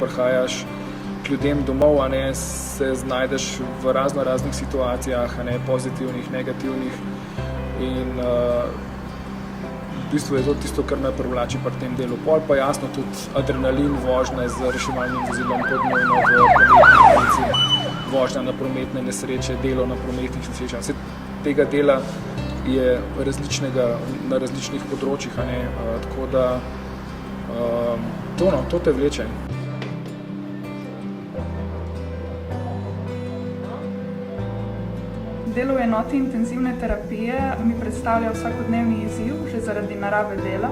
prihajaš k ljudem domov, se znajdeš v raznih situacijah, pozitivnih, negativnih in v bistvu je to tisto, kar me privlači pri tem delu. Pol pa jasno tudi adrenalin vožnje z reševalnim vozilom podnebno v prometnici, vožnja na prometne nesreče, delo na prometnih nesrečah. Vse tega dela je na različnih področjih, tako da to te vleče. Delo v enoti intenzivne terapije mi predstavlja vsakodnevni izziv, že zaradi narave dela,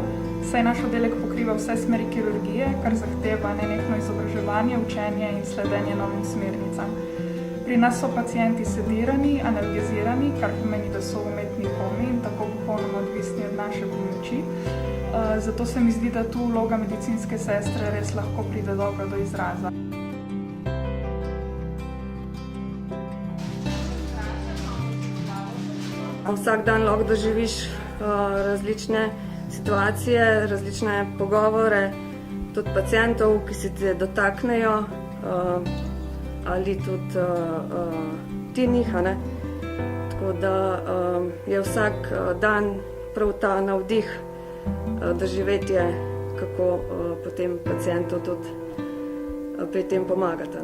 saj naš oddelek pokriva vse smeri kirurgije, kar zahteva nenehno izobraževanje, učenje in sledenje novim smernicam. Pri nas so pacienti sedirani, analgezirani, kar pomeni, da so umetni komi in tako popolnoma odvisni od naše pomoči. Zato se mi zdi, da tu vloga medicinske sestre res lahko pride dobro do izraza. Vsak dan lahko doživiš različne situacije, različne pogovore, tudi pacientov, ki se te dotaknejo, ali tudi ti njih. Tako da je vsak dan prav ta navdih, doživetje, kako potem pacientu tudi pri tem pomagati.